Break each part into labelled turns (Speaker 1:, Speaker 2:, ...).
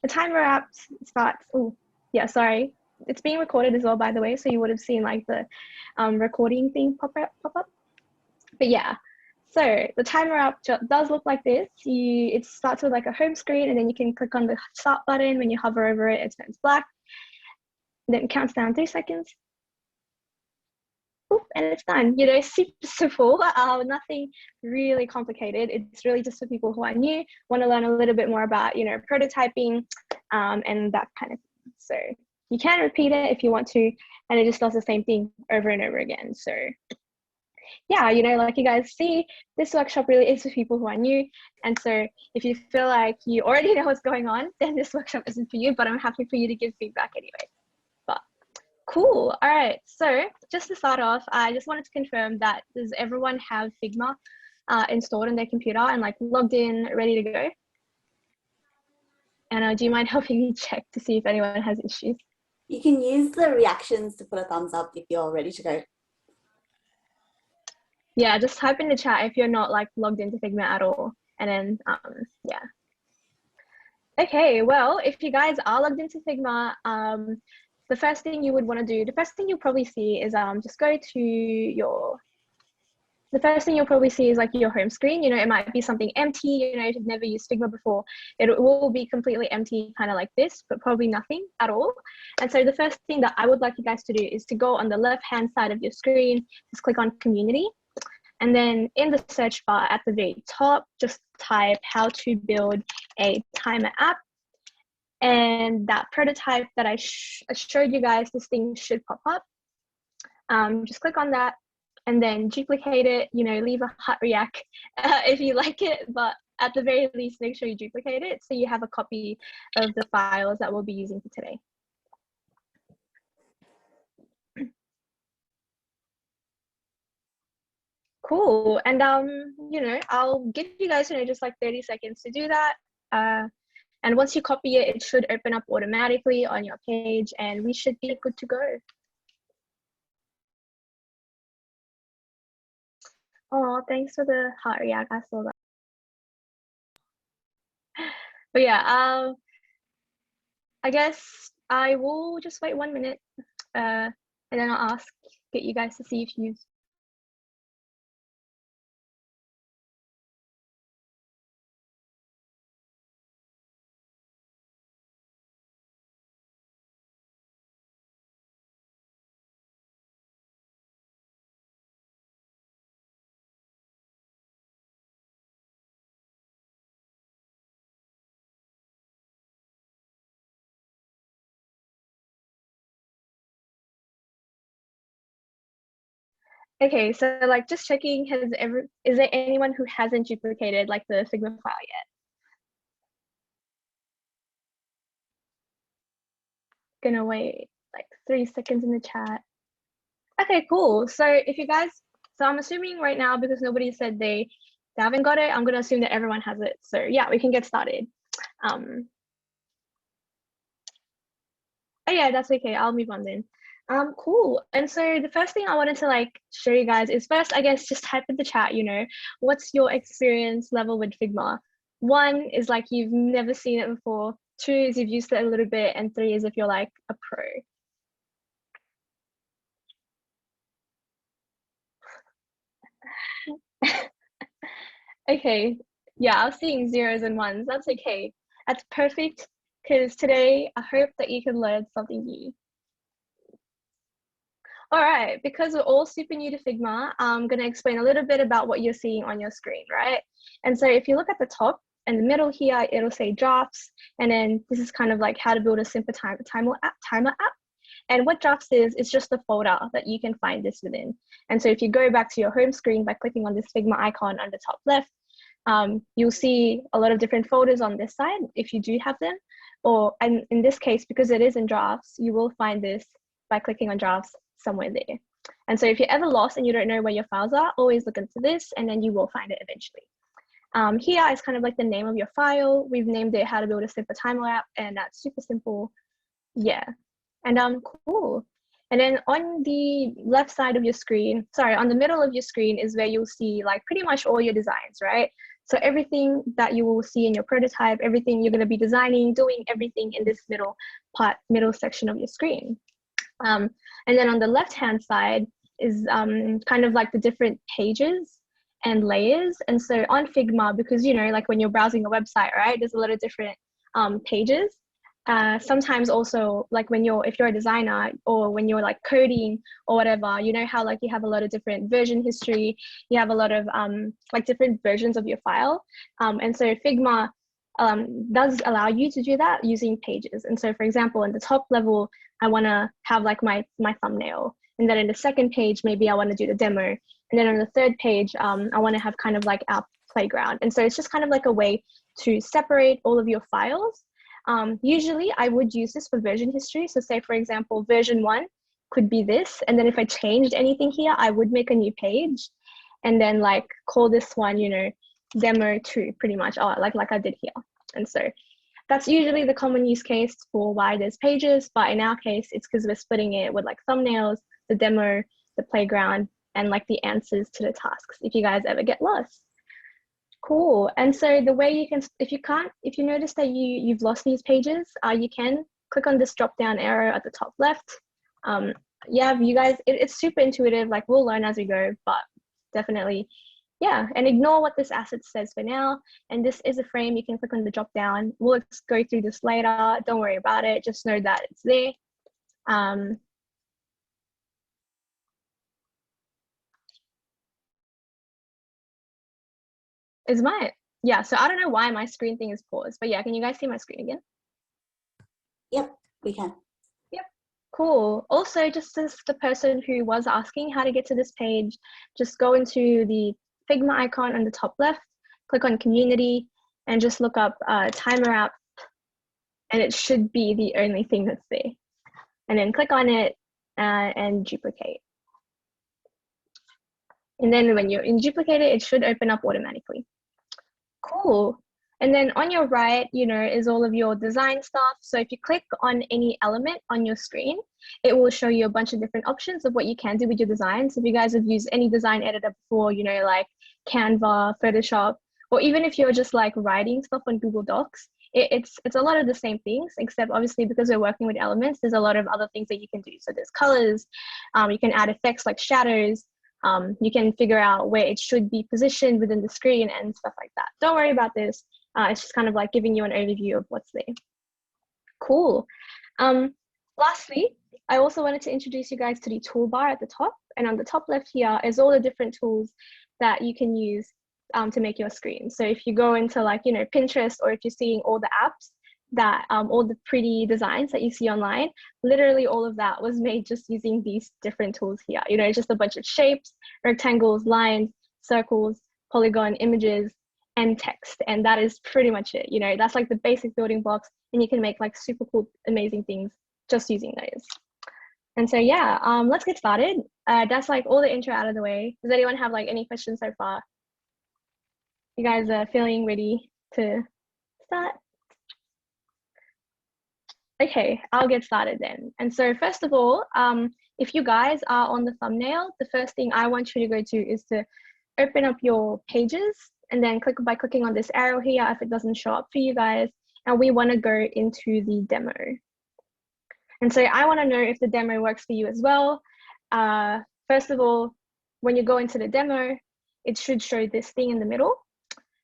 Speaker 1: the timer app starts, oh, yeah, sorry. It's being recorded as well, by the way, so you would have seen like the recording thing pop up. But yeah, so the timer app does look like this. It starts with like a home screen, and then you can click on the start button. When you hover over it, it turns black. Then it counts down 3 seconds. Oof, and it's done. You know, super simple. Nothing really complicated. It's really just for people who are new, want to learn a little bit more about, you know, prototyping, and that kind of thing. So you can repeat it if you want to, and it just does the same thing over and over again. So yeah, you know, like you guys see, this workshop really is for people who are new. And so if you feel like you already know what's going on, then this workshop isn't for you, but I'm happy for you to give feedback anyway. But cool. All right. So just to start off, I just wanted to confirm that does everyone have Figma installed on their computer and like logged in, ready to go? And do you mind helping me check to see if anyone has issues?
Speaker 2: You can use the reactions to put a thumbs up if you're ready to go.
Speaker 1: Yeah, just type in the chat if you're not like logged into Figma at all. And then, yeah. Okay, well, if you guys are logged into Figma, the first thing you would want to do, the first thing you'll probably see is just go to your, the first thing you'll probably see is like your home screen. You know, it might be something empty, you know, if you've never used Figma before, it will be completely empty, kind of like this, but probably nothing at all. And so the first thing that I would like you guys to do is to go on the left-hand side of your screen, just click on community. And then in the search bar at the very top, just type how to build a timer app. And that prototype that I showed you guys, this thing should pop up. Just click on that and then duplicate it, you know, leave a hot react if you like it, but at the very least, make sure you duplicate it so you have a copy of the files that we'll be using for today. Cool. And you know, I'll give you guys, you know, just like 30 seconds to do that. And once you copy it, it should open up automatically on your page and we should be good to go. Oh, thanks for the heart react. I saw that. But yeah, I guess I will just wait 1 minute and then I'll get you guys to see if you've Okay, so like just checking, is there anyone who hasn't duplicated like the Figma file yet? Gonna wait like 3 seconds in the chat. Okay, cool. So if you guys, so I'm assuming right now because nobody said they haven't got it, I'm gonna assume that everyone has it. So yeah, we can get started. Oh yeah, that's okay. I'll move on then. Cool. And so the first thing I wanted to like show you guys is first, I guess, just type in the chat, you know, what's your experience level with Figma? 1 is like you've never seen it before. 2 is you've used it a little bit, and 3 is if you're like a pro. Okay, yeah, I'm seeing 0s and 1s. That's okay. That's perfect because today I hope that you can learn something new. All right, because we're all super new to Figma, I'm going to explain a little bit about what you're seeing on your screen, right? And so if you look at the top and the middle here, it'll say drafts. And then this is kind of like how to build a simple timer app. And what drafts is, it's just a folder that you can find this within. And so if you go back to your home screen by clicking on this Figma icon on the top left, you'll see a lot of different folders on this side if you do have them. And in this case, because it is in drafts, you will find this by clicking on drafts somewhere there. And so if you're ever lost and you don't know where your files are, always look into this and then you will find it eventually. Here is kind of like the name of your file. We've named it how to build a simple timer app, and that's super simple. Yeah, and cool. And then on the left side of your screen, sorry, on the middle of your screen is where you'll see like pretty much all your designs, right? So everything that you will see in your prototype, everything you're going to be designing, doing everything in this middle section of your screen. And then on the left-hand side is kind of like the different pages and layers. And so on Figma, because, you know, like when you're browsing a website, right, there's a lot of different pages. Sometimes also like if you're a designer or when you're like coding or whatever, you know how like you have a lot of different version history, you have a lot of like different versions of your file. And so Figma does allow you to do that using pages. And so for example, in the top level, I want to have like my thumbnail. And then in the second page, maybe I want to do the demo. And then on the third page, I want to have kind of like our playground. And so it's just kind of like a way to separate all of your files. Usually I would use this for version history. So say, for example, version 1 could be this. And then if I changed anything here, I would make a new page and then like call this one, you know, demo 2 pretty much, like I did here. And so that's usually the common use case for why there's pages. But in our case, it's because we're splitting it with like thumbnails, the demo, the playground, and like the answers to the tasks if you guys ever get lost. Cool. And so the way you can, if you notice that you've lost these pages, you can click on this drop down arrow at the top left. Yeah, you guys, it's super intuitive, like we'll learn as we go, but definitely, yeah. And ignore what this asset says for now. And this is a frame, you can click on the drop down. We'll go through this later. Don't worry about it. Just know that it's there. Yeah, so I don't know why my screen thing is paused, but yeah, can you guys see my screen again?
Speaker 2: Yep, we can.
Speaker 1: Yep, cool. Also, just as the person who was asking how to get to this page, just go into the Figma icon on the top left, click on community, and just look up timer app, and it should be the only thing that's there. And then click on it and duplicate. And then when you're in duplicate it should open up automatically. Cool. And then on your right, you know, is all of your design stuff. So if you click on any element on your screen, it will show you a bunch of different options of what you can do with your design. So if you guys have used any design editor before, you know, like Canva, Photoshop, or even if you're just like writing stuff on Google Docs, it's a lot of the same things, except obviously because we're working with elements, there's a lot of other things that you can do. So there's colors, you can add effects like shadows, you can figure out where it should be positioned within the screen and stuff like that. Don't worry about this. It's just kind of like giving you an overview of what's there. Cool. Lastly, I also wanted to introduce you guys to the toolbar at the top. And on the top left here is all the different tools that you can use to make your screen. So if you go into like, you know, Pinterest, or if you're seeing all the apps that all the pretty designs that you see online, literally all of that was made just using these different tools here. You know, just a bunch of shapes, rectangles, lines, circles, polygon, images, and text. And that is pretty much it. You know, that's like the basic building blocks, and you can make like super cool, amazing things just using those. And so, yeah, let's get started. That's like all the intro out of the way. Does anyone have like any questions so far? You guys are feeling ready to start? Okay, I'll get started then. And so first of all, if you guys are on the thumbnail, the first thing I want you to go to is to open up your pages, and then by clicking on this arrow here if it doesn't show up for you guys, and we want to go into the demo. And so I want to know if the demo works for you as well. First of all, when you go into the demo, it should show this thing in the middle,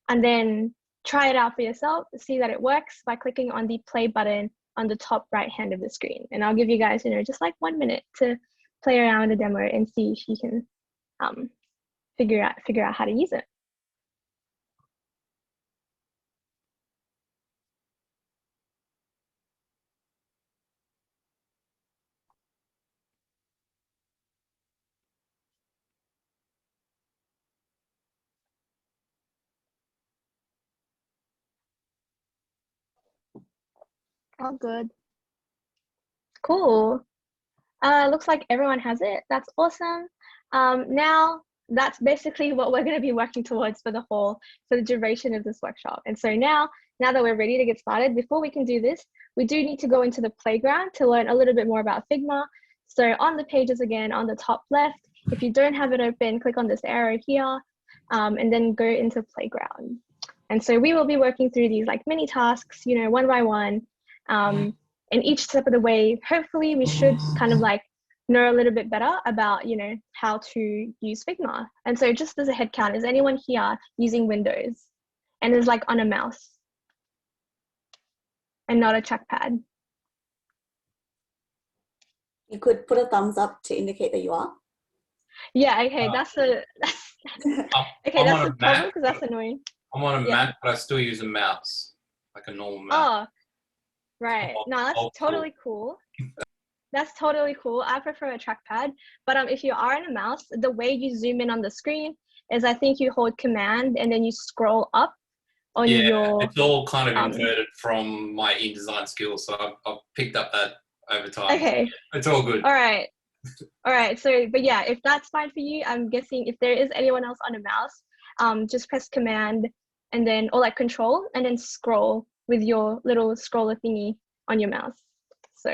Speaker 1: and then try it out for yourself, see that it works by clicking on the play button on the top right hand of the screen. And I'll give you guys, you know, just like 1 minute to play around the demo and see if you can figure out how to use it. All good. Cool. Looks like everyone has it. That's awesome. Now that's basically what we're going to be working towards for the duration of this workshop. And so now that we're ready to get started, before we can do this, we do need to go into the playground to learn a little bit more about Figma. So on the pages again, on the top left, if you don't have it open, click on this arrow here, and then go into playground. And so we will be working through these like mini tasks, you know, one by one. And each step of the way, hopefully we should kind of like know a little bit better about, you know, how to use Figma. And so just as a head count, is anyone here using Windows and is like on a mouse and not a trackpad?
Speaker 2: You could put a thumbs up to indicate that you are.
Speaker 1: Yeah, okay, that's the problem because that's annoying.
Speaker 3: I'm on a Mac, but I still use a mouse, like a normal mouse.
Speaker 1: Oh, right. No, that's totally cool. That's totally cool. I prefer a trackpad, but if you are on a mouse, the way you zoom in on the screen is I think you hold Command and then you scroll up on your...
Speaker 3: it's all kind of inverted from my InDesign skills, so I've picked up that over time.
Speaker 1: Okay.
Speaker 3: It's all good.
Speaker 1: All right. All right. So, but yeah, if that's fine for you, I'm guessing if there is anyone else on a mouse, just press Command and then, or like Control, and then scroll with your little scroller thingy on your mouse. So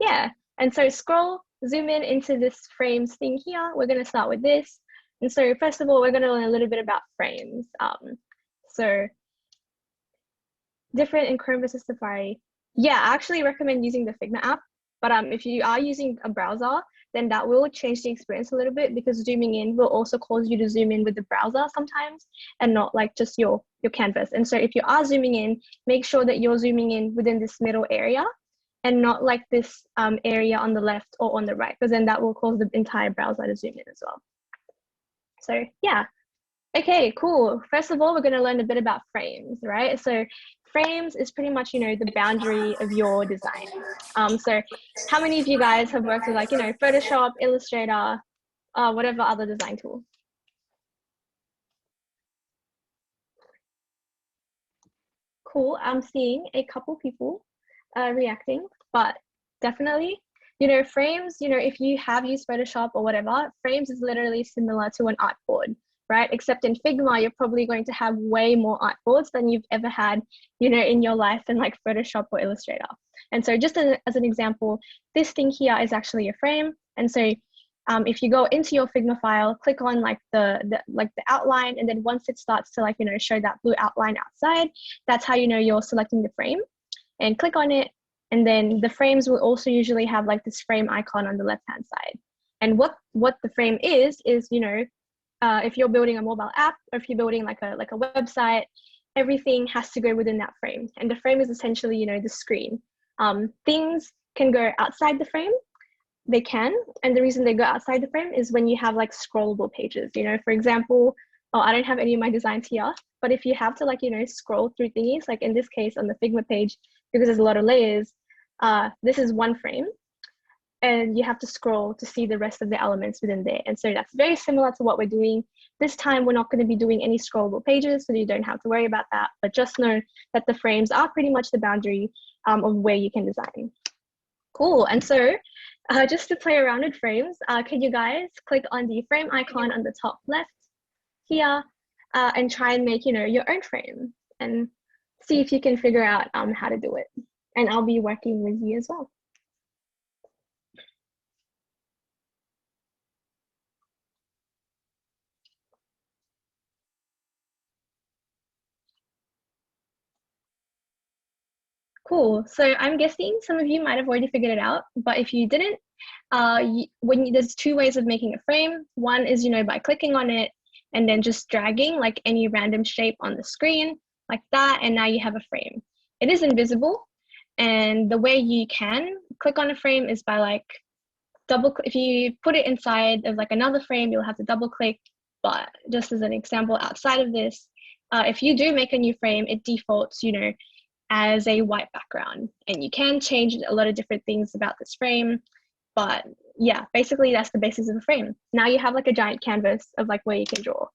Speaker 1: yeah. And so zoom in into this frames thing here. We're going to start with this. And so first of all, we're going to learn a little bit about frames. So different in Chrome versus Safari. Yeah, I actually recommend using the Figma app. But if you are using a browser, then that will change the experience a little bit, because zooming in will also cause you to zoom in with the browser sometimes and not like just your canvas. And so if you are zooming in, make sure that you're zooming in within this middle area and not like this area on the left or on the right, because then that will cause the entire browser to zoom in as well. So yeah. Okay, cool. First of all, we're going to learn a bit about frames, right? So frames is pretty much, you know, the boundary of your design. So how many of you guys have worked with like, you know, Photoshop, Illustrator, whatever other design tool? Cool. I'm seeing a couple people reacting, but definitely, you know, frames, you know, if you have used Photoshop or whatever, frames is literally similar to an artboard, right? Except in Figma, you're probably going to have way more artboards than you've ever had, you know, in your life in like Photoshop or Illustrator. And so just as an example, this thing here is actually a frame. And so if you go into your Figma file, click on like the outline, and then once it starts to like, you know, show that blue outline outside, that's how you know you're selecting the frame, and click on it. And then the frames will also usually have like this frame icon on the left-hand side. And what the frame is, you know, if you're building a mobile app, or if you're building like a website, everything has to go within that frame. And the frame is essentially, you know, the screen. Things can go outside the frame. They can, and the reason they go outside the frame is when you have like scrollable pages. You know, for example, I don't have any of my designs here, but if you have to like, you know, scroll through thingies, like in this case on the Figma page, because there's a lot of layers, this is one frame, and you have to scroll to see the rest of the elements within there. And so that's very similar to what we're doing. This time, we're not going to be doing any scrollable pages, so you don't have to worry about that, but just know that the frames are pretty much the boundary of where you can design. Cool. And so just to play around with frames, can you guys click on the frame icon on the top left here and try and make, you know, your own frame and see if you can figure out how to do it. And I'll be working with you as well. Cool. So I'm guessing some of you might have already figured it out, but if you didn't, there's two ways of making a frame. One is, you know, by clicking on it and then just dragging like any random shape on the screen like that, and now you have a frame. It is invisible, and the way you can click on a frame is by like if you put it inside of like another frame, you'll have to double click. But just as an example, outside of this, if you do make a new frame, it defaults, you know, as a white background, and you can change a lot of different things about this frame. But yeah, basically that's the basis of a frame. Now you have like a giant canvas of like where you can draw.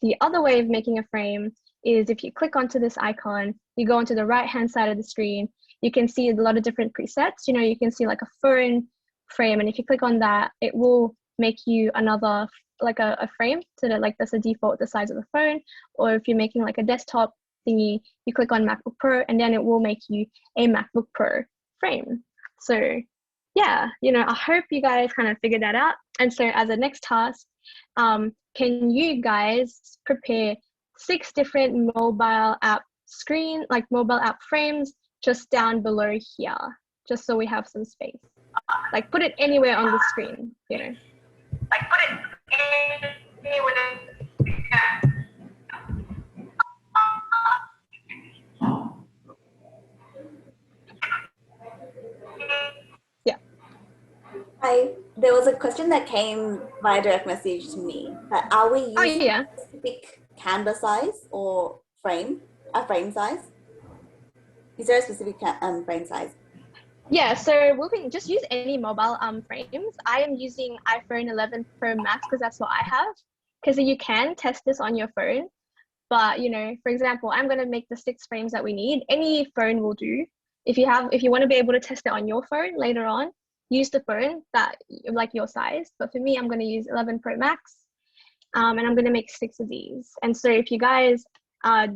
Speaker 1: The other way of making a frame is if you click onto this icon, you go onto the right hand side of the screen, you can see a lot of different presets. You know, you can see like a phone frame, and if you click on that, it will make you another like a frame, so that like that's a default the size of a phone. Or if you're making like a desktop thingy, you click on MacBook Pro, and then it will make you a MacBook Pro frame. So yeah, you know, I hope you guys kind of figured that out. And so as a next task, can you guys prepare 6 different mobile app mobile app frames just down below here, just so we have some space. Like put it anywhere on the screen, you know. Like put it anywhere. Yeah.
Speaker 2: There was a question that came via direct message to me. Are we using a specific canvas size or frame size? Is there a specific frame size?
Speaker 1: Yeah, so we can just use any mobile frames. I am using iPhone 11 Pro Max because that's what I have. Because you can test this on your phone, but you know, for example, I'm going to make the 6 frames that we need. Any phone will do. If you want to be able to test it on your phone later on, use the phone that like your size. But for me, I'm going to use 11 Pro Max, and I'm going to make 6 of these. And so if you guys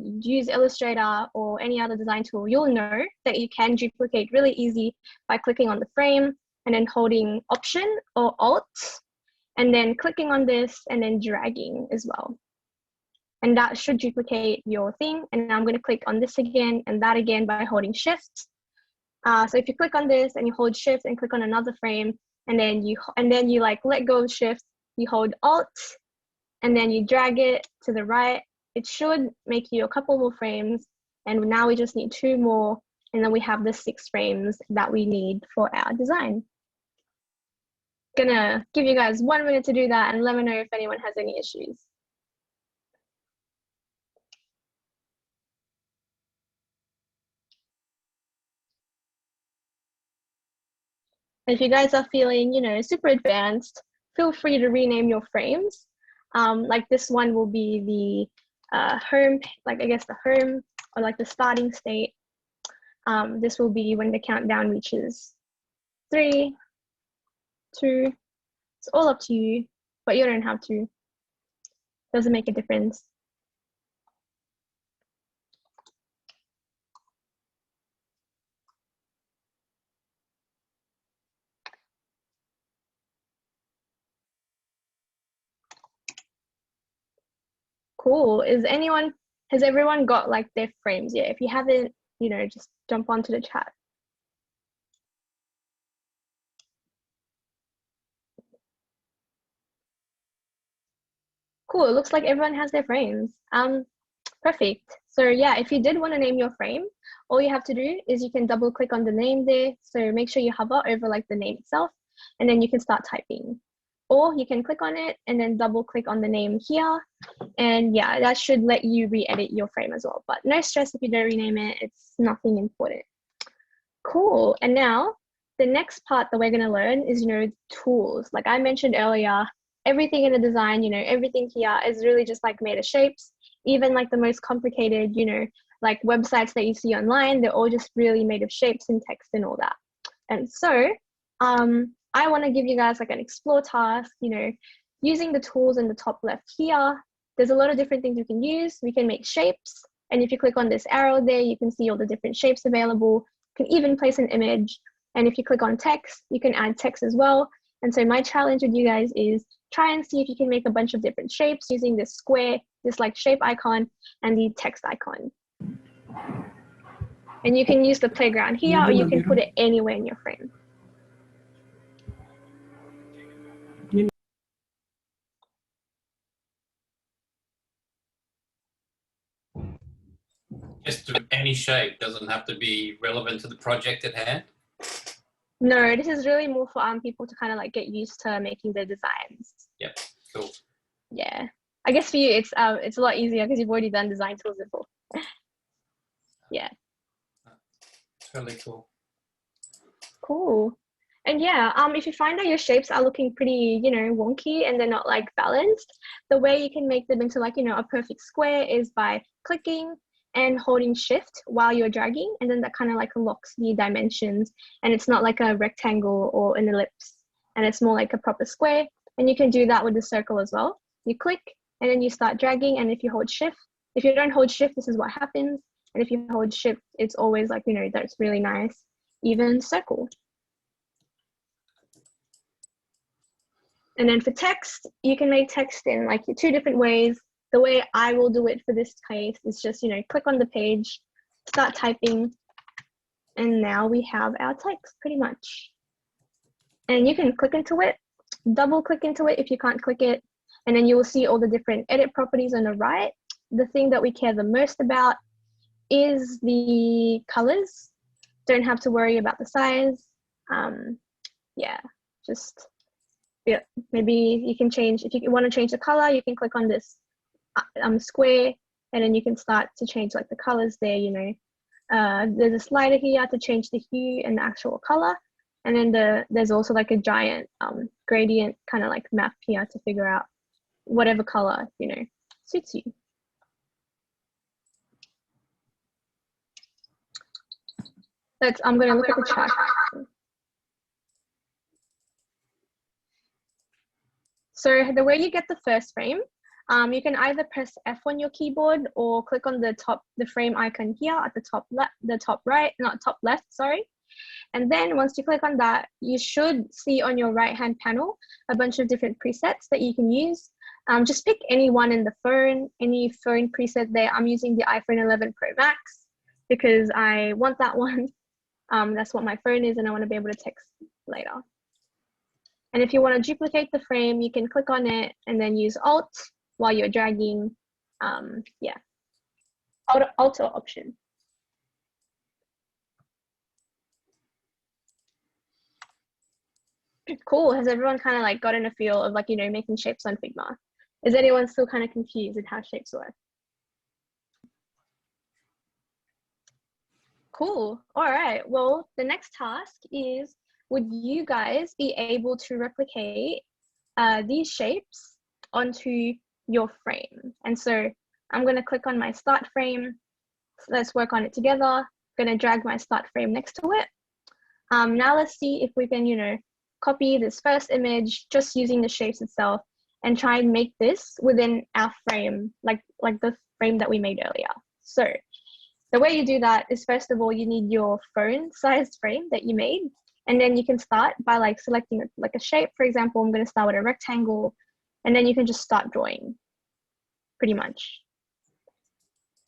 Speaker 1: use Illustrator or any other design tool, you'll know that you can duplicate really easy by clicking on the frame and then holding Option or Alt, and then clicking on this and then dragging as well. And that should duplicate your thing. And I'm going to click on this again and that again by holding Shift. So if you click on this and you hold Shift and click on another frame, and then you like let go of Shift, you hold Alt, and then you drag it to the right. It should make you a couple more frames, and now we just need 2 more, and then we have the 6 frames that we need for our design. Gonna give you guys 1 minute to do that, and let me know if anyone has any issues. If you guys are feeling, you know, super advanced, feel free to rename your frames. Like this one will be the home, like I guess the home or like the starting state. This will be when the countdown reaches 3, 2. It's all up to you, but you don't have to. Doesn't make a difference. Cool. Has everyone got like their frames yet? If you haven't, you know, just jump onto the chat. Cool. It looks like everyone has their frames. Perfect. So yeah, if you did want to name your frame, all you have to do is you can double click on the name there. So make sure you hover over like the name itself, and then you can start typing. Or you can click on it and then double click on the name here. And yeah, that should let you re-edit your frame as well. But no stress if you don't rename it, it's nothing important. Cool. And now the next part that we're going to learn is, you know, tools. Like I mentioned earlier, everything in the design, you know, everything here is really just like made of shapes. Even like the most complicated, you know, like websites that you see online, they're all just really made of shapes and text and all that. And so I want to give you guys like an explore task, you know, using the tools in the top left here. There's a lot of different things we can use. We can make shapes. And if you click on this arrow there, you can see all the different shapes available. You can even place an image. And if you click on text, you can add text as well. And so my challenge with you guys is try and see if you can make a bunch of different shapes using this square, this like shape icon, and the text icon. And you can use the playground here, or you can put it anywhere in your frame.
Speaker 3: Just any shape, doesn't have to be relevant to the project at hand.
Speaker 1: No, this is really more for people to kind of like get used to making their designs.
Speaker 3: Yep, cool.
Speaker 1: Yeah, I guess for you it's a lot easier because you've already done design tools before. Yeah.
Speaker 3: It's really cool.
Speaker 1: Cool. And yeah, if you find that your shapes are looking pretty, you know, wonky and they're not like balanced, the way you can make them into like, you know, a perfect square is by clicking and holding Shift while you're dragging, and then that kind of like locks the dimensions, and it's not like a rectangle or an ellipse, and it's more like a proper square. And you can do that with the circle as well. You click and then you start dragging, and if you hold Shift, if you don't hold Shift, this is what happens, and if you hold Shift, it's always like, you know, that's really nice even circle. And then for text, you can make text in like 2 different ways. the way I will do it for this case is just, you know, click on the page, start typing, and now we have our text pretty much. And you can click into it, double click into it if you can't click it, and then you will see all the different edit properties on the right. The thing that we care the most about is the colors. Don't have to worry about the size. Yeah, just, yeah, maybe you can change, if you want to change the color, you can click on this square, and then you can start to change like the colors there, you know. There's a slider here to change the hue and the actual color. And then there's also like a giant gradient kind of like map here to figure out whatever color, you know, suits you. I'm going to look at the chat. So the way you get the first frame, you can either press F on your keyboard or click on the frame icon here at the top left, sorry. And then once you click on that, you should see on your right-hand panel a bunch of different presets that you can use. Just pick any one in the phone, any phone preset there. I'm using the iPhone 11 Pro Max because I want that one. That's what my phone is, and I want to be able to text later. And if you want to duplicate the frame, you can click on it and then use Alt while you're dragging. Yeah, Alt or Option. Cool. Has everyone kind of like gotten a feel of like, you know, making shapes on Figma? Is anyone still kind of confused at how shapes work? Cool. All right. Well, the next task is, would you guys be able to replicate these shapes onto your frame? And so I'm going to click on my start frame. Let's work on it together. I'm going to drag my start frame next to it. Now let's see if we can, you know, copy this first image just using the shapes itself and try and make this within our frame, like the frame that we made earlier. So the way you do that is, first of all, you need your phone sized frame that you made. And then you can start by like selecting like a shape. For example, I'm going to start with a rectangle, and then you can just start drawing pretty much.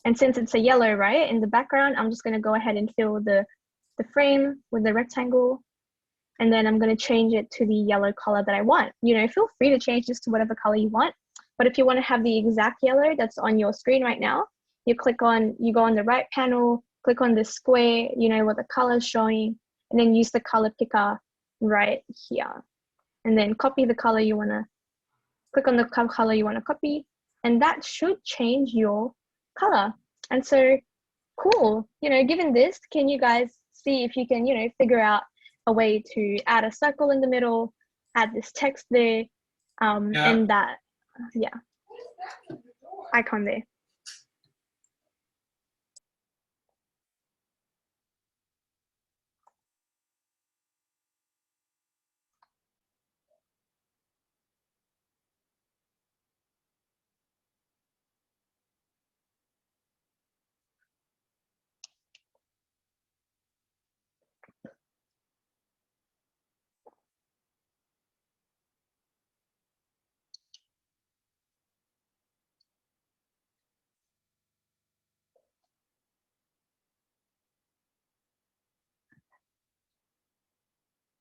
Speaker 1: And since it's a yellow, right, in the background, I'm just going to go ahead and fill the frame with the rectangle. And then I'm going to change it to the yellow color that I want. You know, feel free to change this to whatever color you want. But if you want to have the exact yellow that's on your screen right now, you go on the right panel, click on the square, you know, where the color is showing, and then use the color picker right here. And then copy the color you want to, click on the color you want to copy, and that should change your color. And so, cool. You know, given this, can you guys see if you can, you know, figure out a way to add a circle in the middle, add this text there, and that, yeah, icon there.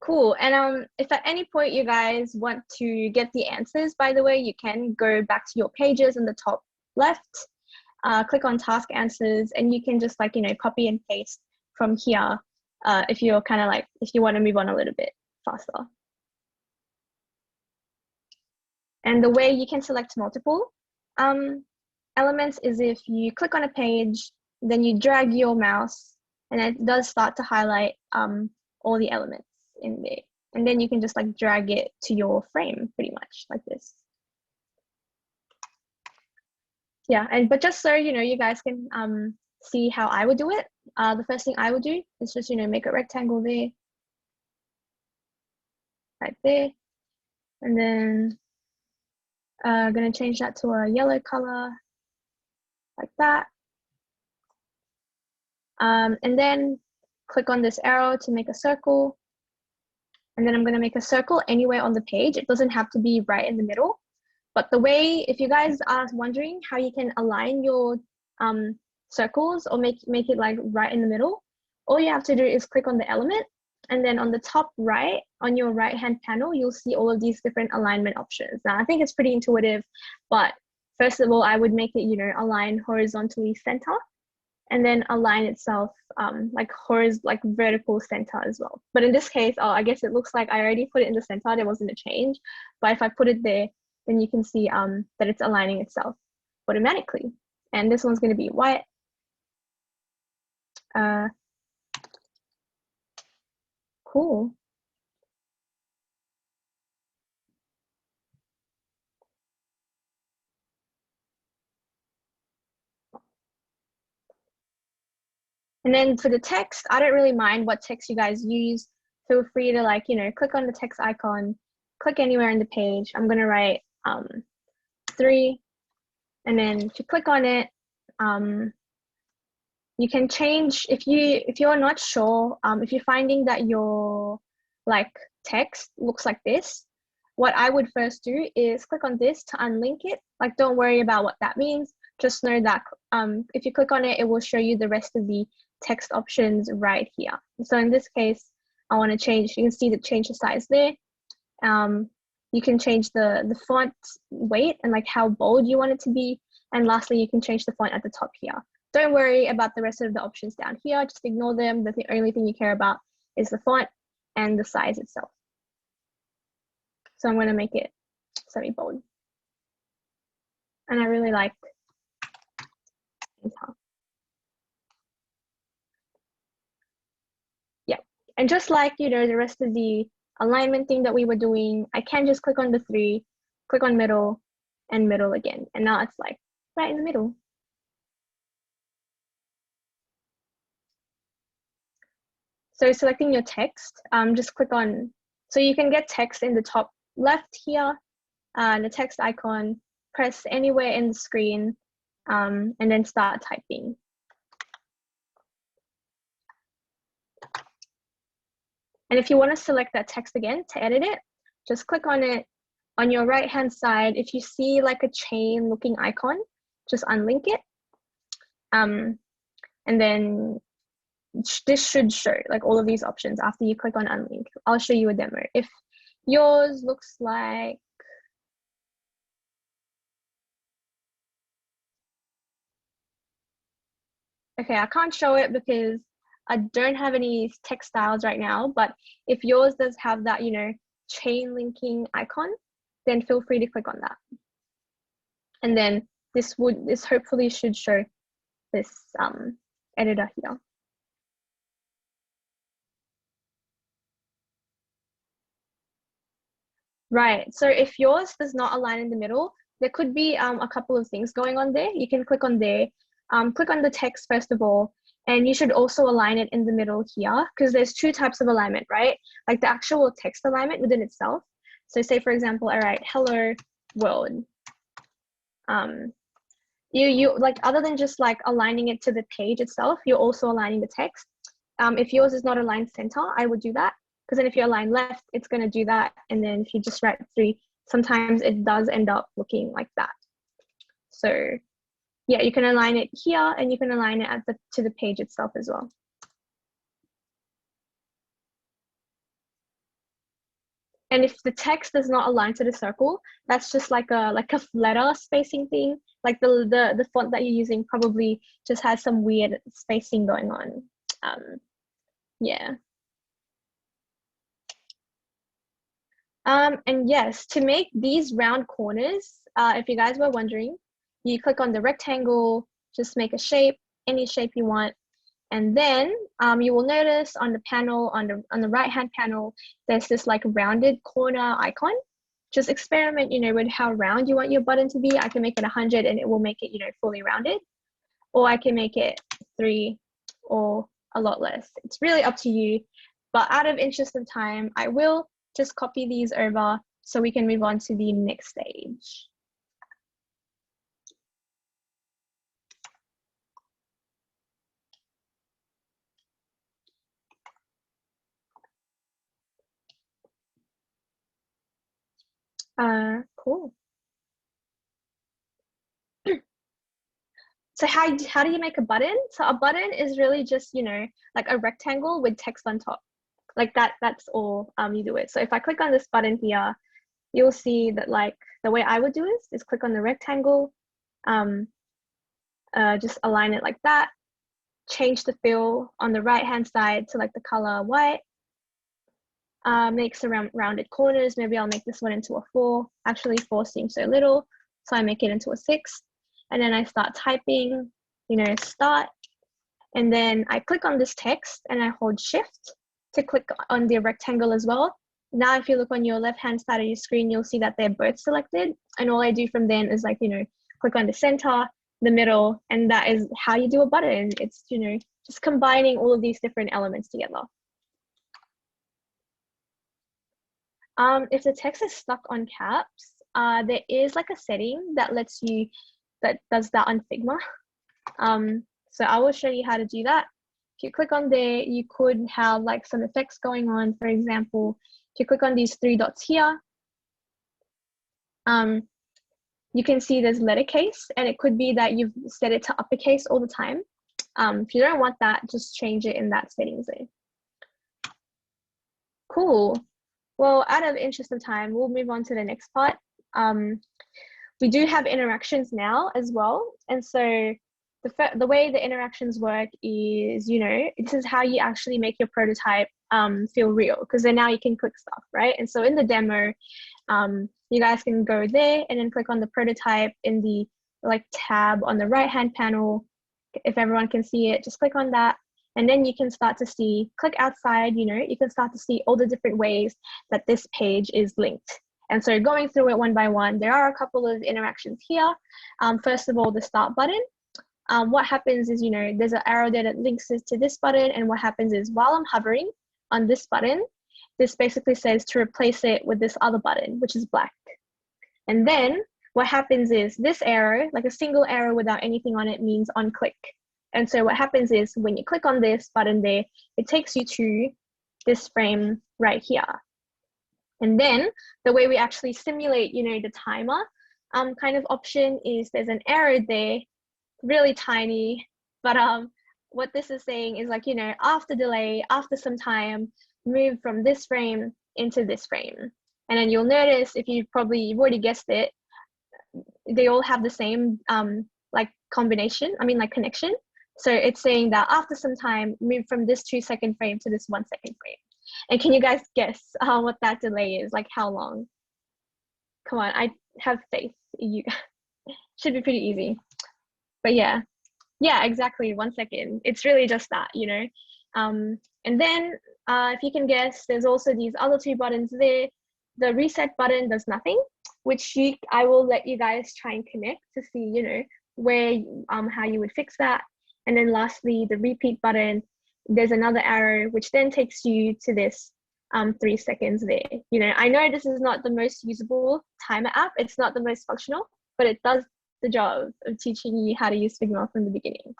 Speaker 1: Cool. And if at any point you guys want to get the answers, by the way, you can go back to your pages in the top left, click on task answers, and you can just like, you know, copy and paste from here if you're kind of like, if you want to move on a little bit faster. And the way you can select multiple elements is if you click on a page, then you drag your mouse, and it does start to highlight all the elements in there. And then you can just like drag it to your frame pretty much like this. Yeah, but just so you know, you guys can see how I would do it. The first thing I would do is just, you know, make a rectangle there, right there. And then I'm gonna change that to a yellow color like that. And then click on this arrow to make a circle. And then I'm going to make a circle anywhere on the page. It doesn't have to be right in the middle. But the way, if you guys are wondering how you can align your circles or make it like right in the middle, all you have to do is click on the element, and then on the top right, on your right hand panel, you'll see all of these different alignment options. Now I think it's pretty intuitive, but first of all, I would make it, you know, align horizontally center, and then align itself like vertical center as well. But in this case, oh, I guess it looks like I already put it in the center, there wasn't a change. But if I put it there, then you can see that it's aligning itself automatically. And this one's going to be white. Cool. And then for the text, I don't really mind what text you guys use. Feel free to, like, you know, click on the text icon, click anywhere in the page. I'm going to write 3. And then if you click on it, you can change, if you're not sure, if you're finding that your like text looks like this, what I would first do is click on this to unlink it. Like, don't worry about what that means. Just know that if you click on it, it will show you the rest of the text options right here. So in this case, I want to change, you can see the change the size there. You can change the font weight and like how bold you want it to be. And lastly, you can change the font at the top here. Don't worry about the rest of the options down here. Just ignore them. The only thing you care about is the font and the size itself. So I'm going to make it semi-bold. And I really like center. Yeah. And just like, you know, the rest of the alignment thing that we were doing, I can just click on the 3, click on middle, and middle again. And now it's like right in the middle. So selecting your text, just click on, so you can get text in the top left here, the text icon, press anywhere in the screen, and then start typing. And if you want to select that text again to edit it, just click on it. On your right hand side, if you see like a chain looking icon, just unlink it. And then this should show like all of these options after you click on unlink. I'll show you a demo. If yours looks like, okay, I can't show it because I don't have any text styles right now, but if yours does have that, you know, chain linking icon, then feel free to click on that. And then this hopefully should show this editor here. Right, so if yours does not align in the middle, there could be a couple of things going on there. You can click on there, click on the text first of all, and you should also align it in the middle here, because there's 2 types of alignment, right? Like the actual text alignment within itself. So say for example, all right, hello world. You like, other than just like aligning it to the page itself, you're also aligning the text. If yours is not aligned center, I would do that. Because then if you align left, it's going to do that. And then if you just write 3, sometimes it does end up looking like that. So yeah, you can align it here and you can align it to the page itself as well. And if the text does not align to the circle, that's just like a letter spacing thing. Like the font that you're using probably just has some weird spacing going on. Yeah. And yes, to make these round corners, if you guys were wondering, you click on the rectangle, just make a shape, any shape you want. And then you will notice on the panel, on the right-hand panel, there's this like rounded corner icon. Just experiment, you know, with how round you want your button to be. I can make it 100 and it will make it, you know, fully rounded. Or I can make it 3 or a lot less. It's really up to you. But out of interest of time, I will just copy these over so we can move on to the next stage. Cool. So how do you make a button? So a button is really just, you know, like a rectangle with text on top. Like that's all you do it. So if I click on this button here, you'll see that like the way I would do is click on the rectangle, just align it like that, change the fill on the right hand side to like the color white, make some rounded corners. Maybe I'll make this one into a 4. Actually 4 seems so little, so I make it into a 6. And then I start typing, you know, start. And then I click on this text and I hold shift to click on the rectangle as well. Now, if you look on your left-hand side of your screen, you'll see that they're both selected. And all I do from then is like, you know, click on the center, the middle, and that is how you do a button. It's, you know, just combining all of these different elements together. If the text is stuck on caps, there is like a setting that lets you, that does that on Figma. So I will show you how to do that. If you click on there, you could have like some effects going on. For example, if you click on these 3 dots here, you can see there's letter case, and it could be that you've set it to uppercase all the time. If you don't want that, just change it in that settings there. Cool. Well, out of interest of time, we'll move on to the next part. We do have interactions now as well. And so the way the interactions work is, you know, this is how you actually make your prototype feel real, because then now you can click stuff, right? And so in the demo, you guys can go there and then click on the prototype in the like tab on the right-hand panel. If everyone can see it, just click on that. And then you can start to see, click outside, you know, you can start to see all the different ways that this page is linked. And so going through it one by one, there are a couple of interactions here. First of all, the start button. What happens is, you know, there's an arrow there that links to this button. And what happens is while I'm hovering on this button, this basically says to replace it with this other button, which is black. And then what happens is this arrow, like a single arrow without anything on it, means on click. And so what happens is when you click on this button there, it takes you to this frame right here. And then the way we actually simulate, you know, the timer kind of option is there's an arrow there, really tiny, but what this is saying is like, you know, after delay, after some time, move from this frame into this frame. And then you'll notice, if you've already guessed it, they all have the same like combination, like connection. So it's saying that after some time, move from this 2-second frame to this 1-second frame. And can you guys guess what that delay is? Like how long? Come on, I have faith in you guys. Should be pretty easy. But yeah, exactly, 1 second. It's really just that, you know. And then if you can guess, there's also these other 2 buttons there. The reset button does nothing, which I will let you guys try and connect to see, you know, where how you would fix that. And then lastly, the repeat button, there's another arrow, which then takes you to this 3 seconds there. You know, I know this is not the most usable timer app. It's not the most functional, but it does the job of teaching you how to use Figma from the beginning.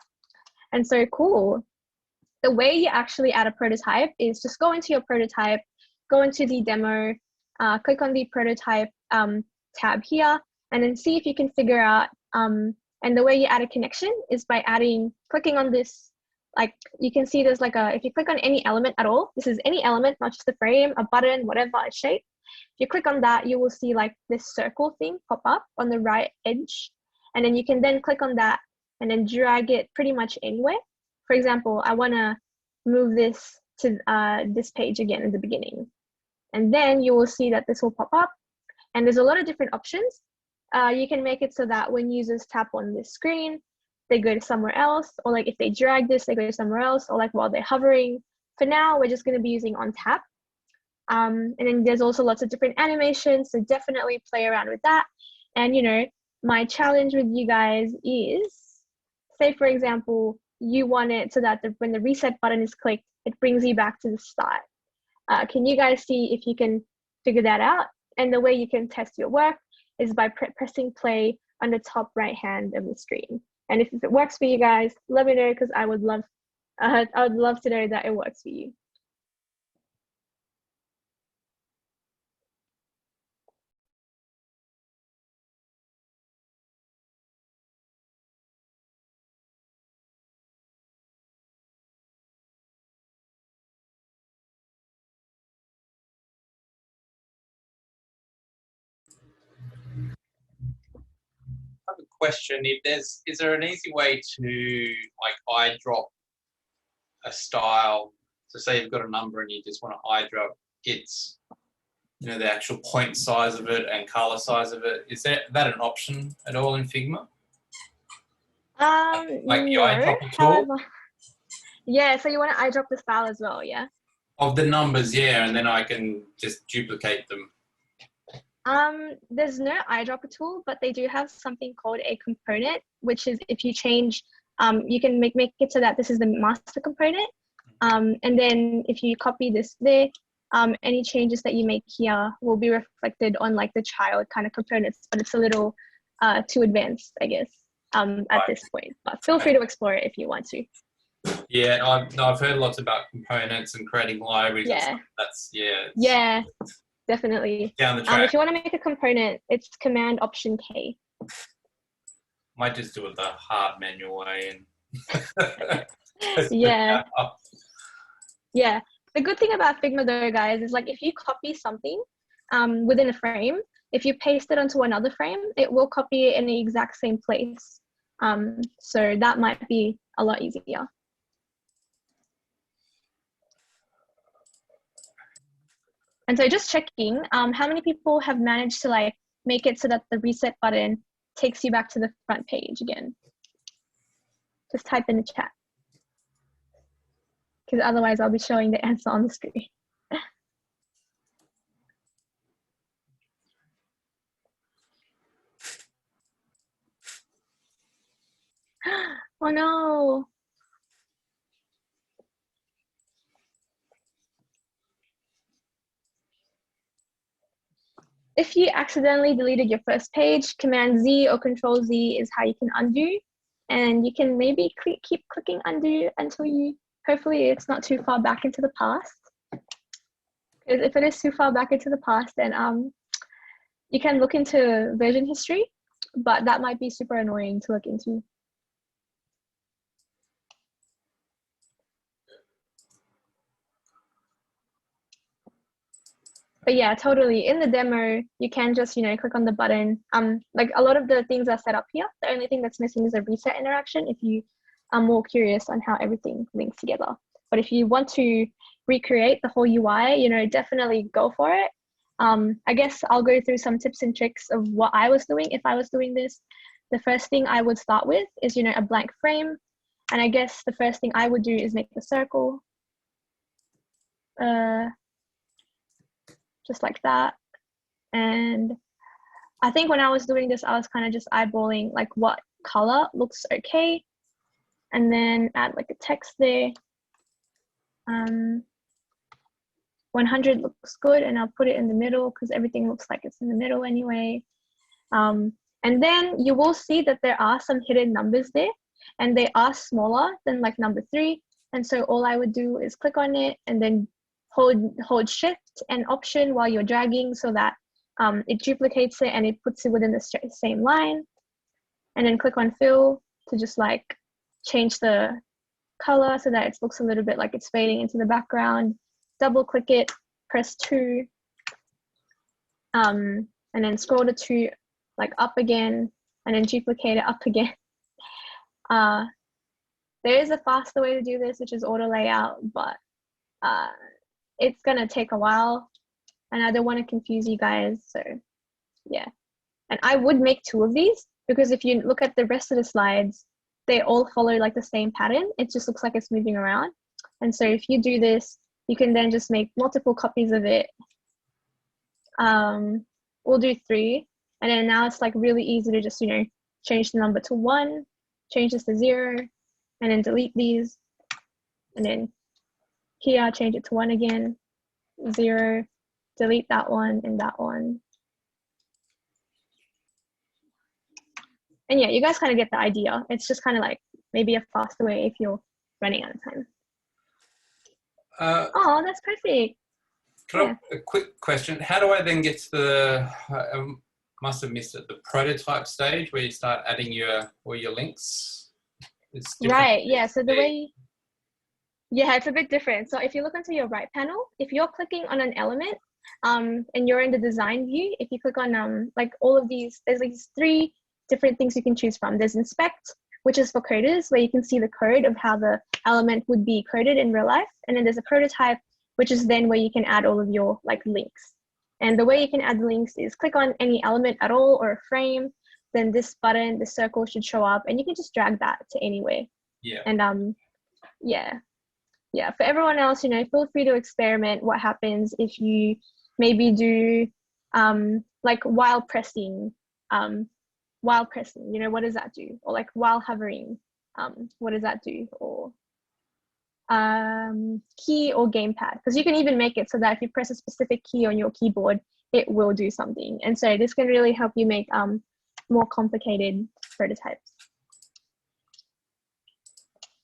Speaker 1: And so cool. The way you actually add a prototype is just go into your prototype, go into the demo, click on the prototype tab here, and then see if you can figure out, and the way you add a connection is by clicking on this, like you can see there's like if you click on any element at all, this is any element, not just a frame, a button, whatever, a shape. If you click on that, you will see like this circle thing pop up on the right edge. And then you can then click on that and then drag it pretty much anywhere. For example, I want to move this to this page again in the beginning. And then you will see that this will pop up. And there's a lot of different options. You can make it so that when users tap on this screen, they go to somewhere else, or like if they drag this, they go to somewhere else, or like while they're hovering. For now, we're just going to be using on tap. And then there's also lots of different animations, so definitely play around with that. And, you know, my challenge with you guys is, say, for example, you want it so that when the reset button is clicked, it brings you back to the start. Can you guys see if you can figure that out? And the way you can test your work is by pressing play on the top right hand of the screen. And if it works for you guys, let me know, because I would love to know that it works for you.
Speaker 3: question. Is there an easy way to like eyedrop a style? So say you've got a number and you just want to eyedrop its, the actual point size of it and color size of it. Is that an option at all in Figma? Like the
Speaker 1: no,
Speaker 3: eyedropper tool?
Speaker 1: however, yeah, so you want to eyedrop the style as well, yeah?
Speaker 3: Of the numbers, yeah, and then I can just duplicate them.
Speaker 1: There's no eyedropper tool, but they do have something called a component, which is if you change, you can make it so that this is the master component. And then if you copy this there, any changes that you make here will be reflected on like the child kind of components, but it's a little too advanced, I guess, at this point. But feel free to explore it if you want to.
Speaker 3: Yeah, I've heard lots about components and creating libraries.
Speaker 1: Yeah.
Speaker 3: Yeah.
Speaker 1: Definitely.
Speaker 3: Down the track.
Speaker 1: If you want to make a component, it's Command Option K.
Speaker 3: Might just do it the hard manual way and
Speaker 1: yeah. Yeah. The good thing about Figma though, guys, is like if you copy something within a frame, if you paste it onto another frame, it will copy it in the exact same place. So that might be a lot easier. And so just checking, how many people have managed to like make it so that the reset button takes you back to the front page again? Just type in the chat. Because otherwise I'll be showing the answer on the screen. Oh no. If you accidentally deleted your first page, Command Z or Control Z is how you can undo. And you can maybe keep clicking undo until hopefully it's not too far back into the past. Because if it is too far back into the past, then you can look into version history, but that might be super annoying to look into. But yeah, totally. In the demo, you can just, click on the button. Like a lot of the things are set up here. The only thing that's missing is a reset interaction if you are more curious on how everything links together. But if you want to recreate the whole UI, definitely go for it. I guess I'll go through some tips and tricks of what I was doing if I was doing this. The first thing I would start with is, a blank frame. And I guess the first thing I would do is make the circle. Just like that. And I think when I was doing this, I was kind of just eyeballing like what color looks okay. And then add like a text there. 100 looks good, and I'll put it in the middle because everything looks like it's in the middle anyway. And then you will see that there are some hidden numbers there, and they are smaller than like number 3. And so all I would do is click on it and then hold Shift and Option while you're dragging so that it duplicates it and it puts it within the same line. And then click on Fill to just like change the color so that it looks a little bit like it's fading into the background. Double click it, press 2, and then scroll to 2, like up again, and then duplicate it up again. There is a faster way to do this, which is auto layout, but it's gonna take a while and I don't want to confuse you guys, so yeah. And I would make 2 of these because if you look at the rest of the slides, they all follow like the same pattern. It just looks like it's moving around. And so if you do this, you can then just make multiple copies of it. We'll do 3. And then now it's like really easy to just, change the number to 1, change this to 0, and then delete these. And then here, change it to 1 again, 0, delete that one and that one. And yeah, you guys kind of get the idea. It's just kind of like maybe a faster way if you're running out of time. Oh, that's perfect.
Speaker 3: A quick question. How do I then get to the, I must have missed it, the prototype stage where you start adding all your links?
Speaker 1: Right, yeah, so the way, yeah, it's a bit different. So if you look into your right panel, if you're clicking on an element and you're in the design view, if you click on like all of these, there's these 3 different things you can choose from. There's inspect, which is for coders, where you can see the code of how the element would be coded in real life. And then there's a prototype, which is then where you can add all of your like links. And the way you can add links is click on any element at all or a frame, then this button, the circle should show up, and you can just drag that to anywhere.
Speaker 3: Yeah.
Speaker 1: And yeah, for everyone else, you know, feel free to experiment what happens if you maybe do like while pressing, you know, what does that do? Or like while hovering, what does that do? Or key or gamepad, because you can even make it so that if you press a specific key on your keyboard, it will do something. And so this can really help you make more complicated prototypes.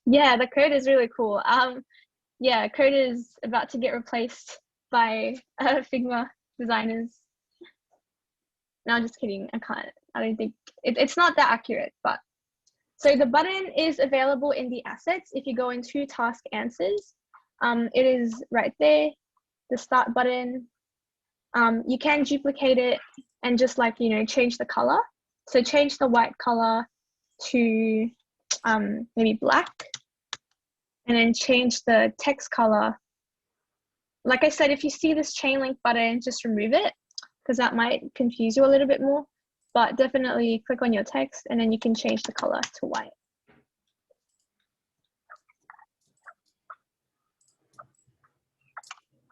Speaker 1: Yeah, the code is really cool. Yeah, code is about to get replaced by Figma designers. No, I'm just kidding. I don't think it's not that accurate, but so the button is available in the assets. If you go into task answers, it is right there, the start button. You can duplicate it and just like, you know, change the color. So change the white color to maybe black, and then change the text color. Like I said, if you see this chain link button, just remove it, because that might confuse you a little bit more, but definitely click on your text and then you can change the color to white.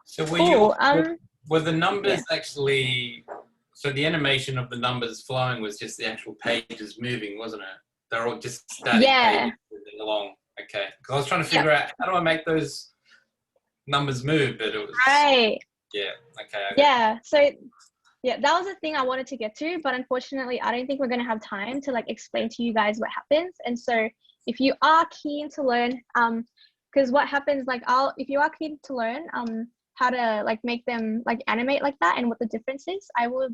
Speaker 3: So
Speaker 1: Cool.
Speaker 3: were the numbers actually, so the animation of the numbers flowing was just the actual pages moving, wasn't it? They're all just static pages moving along. Okay, because I was trying to figure out how do I make those numbers move, but it was
Speaker 1: right.
Speaker 3: Yeah. Okay.
Speaker 1: Yeah. So yeah, that was the thing I wanted to get to, but unfortunately, I don't think we're going to have time to like explain to you guys what happens. And so if you are keen to learn, because what happens, like if you are keen to learn how to like make them like animate like that and what the difference is, I'll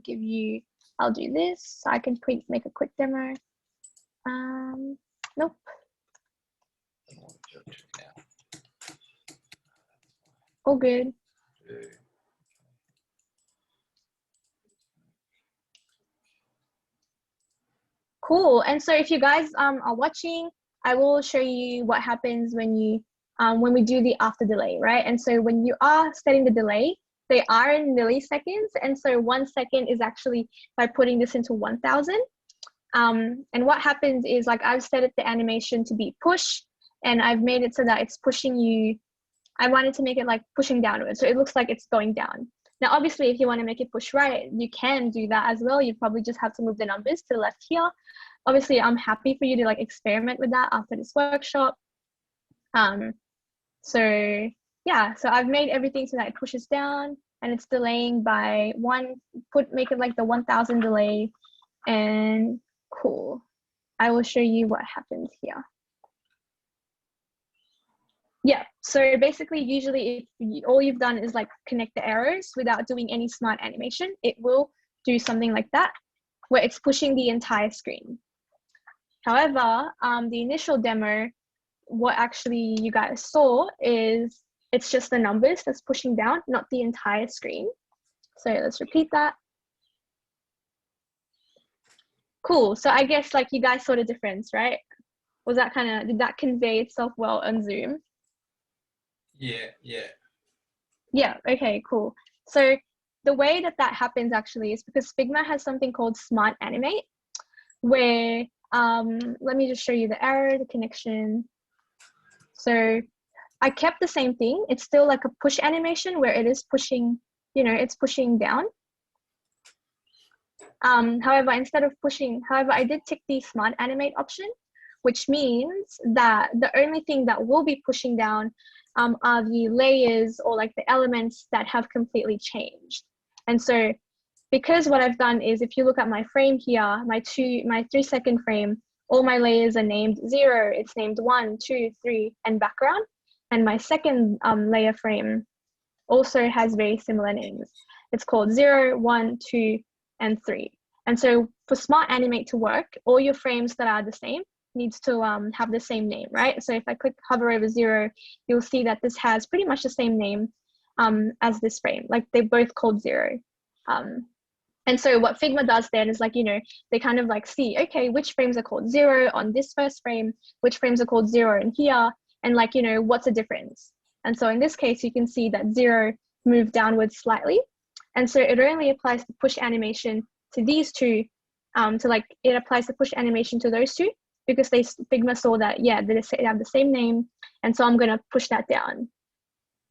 Speaker 1: do this. So I can make a quick demo. Nope. All good. Cool. And so if you guys are watching, I will show you what happens when we do the after delay, right? And so when you are setting the delay, they are in milliseconds. And so 1 second is actually by putting this into 1000. And what happens is like I've set it the animation to be push, and I've made it so that it's pushing you. I wanted to make it like pushing downwards, so it looks like it's going down. Now, obviously, if you want to make it push right, you can do that as well. You probably just have to move the numbers to the left here. Obviously, I'm happy for you to like experiment with that after this workshop. So yeah, so I've made everything so that it pushes down and it's delaying by make it like the 1000 delay, and cool. I will show you what happens here. Yeah, so basically, usually if all you've done is like connect the arrows without doing any smart animation, it will do something like that, where it's pushing the entire screen. However, the initial demo, what actually you guys saw is it's just the numbers that's pushing down, not the entire screen. So let's repeat that. Cool, so I guess like you guys saw the difference, right? Was that did that convey itself well on Zoom? Yeah, okay, cool. So the way that happens actually is because Figma has something called Smart Animate, where let me just show you the arrow, the connection. So I kept the same thing. It's still like a push animation where it is pushing, you know, it's pushing down. However, I did tick the Smart Animate option, which means that the only thing that will be pushing down are the layers or like the elements that have completely changed. And so because what I've done is, if you look at my frame here, my 3 second frame, all my layers are named 0, it's named 1, 2, 3, and background. And my second layer frame also has very similar names. It's called 0, 1, 2, and 3. And so for Smart Animate to work, all your frames that are the same needs to have the same name, right? So if I hover over 0, you'll see that this has pretty much the same name as this frame, like they're both called 0. And so what Figma does then is like, you know, they kind of like see, okay, which frames are called 0 on this first frame, which frames are called 0 in here, and like, you know, what's the difference? And so in this case, you can see that 0 moved downwards slightly. And so it only applies the push animation to these two, it applies the push animation to those two, because Figma saw that, yeah, they have the same name. And so I'm gonna push that down.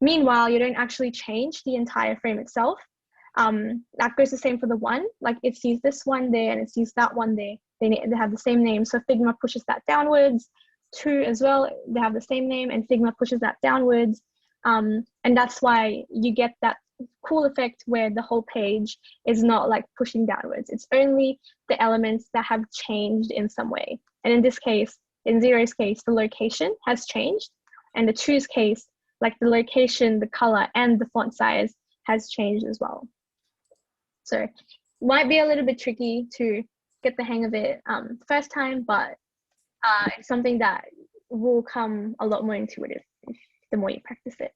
Speaker 1: Meanwhile, you don't actually change the entire frame itself. That goes the same for the 1, like it sees this one there and it sees that one there. They have the same name. So Figma pushes that downwards. 2 as well, they have the same name, and Figma pushes that downwards. And that's why you get that cool effect where the whole page is not like pushing downwards. It's only the elements that have changed in some way. And in this case, in 0's case, the location has changed. And the 2's case, like the location, the color, and the font size has changed as well. So might be a little bit tricky to get the hang of it first time, but it's something that will come a lot more intuitive the more you practice it.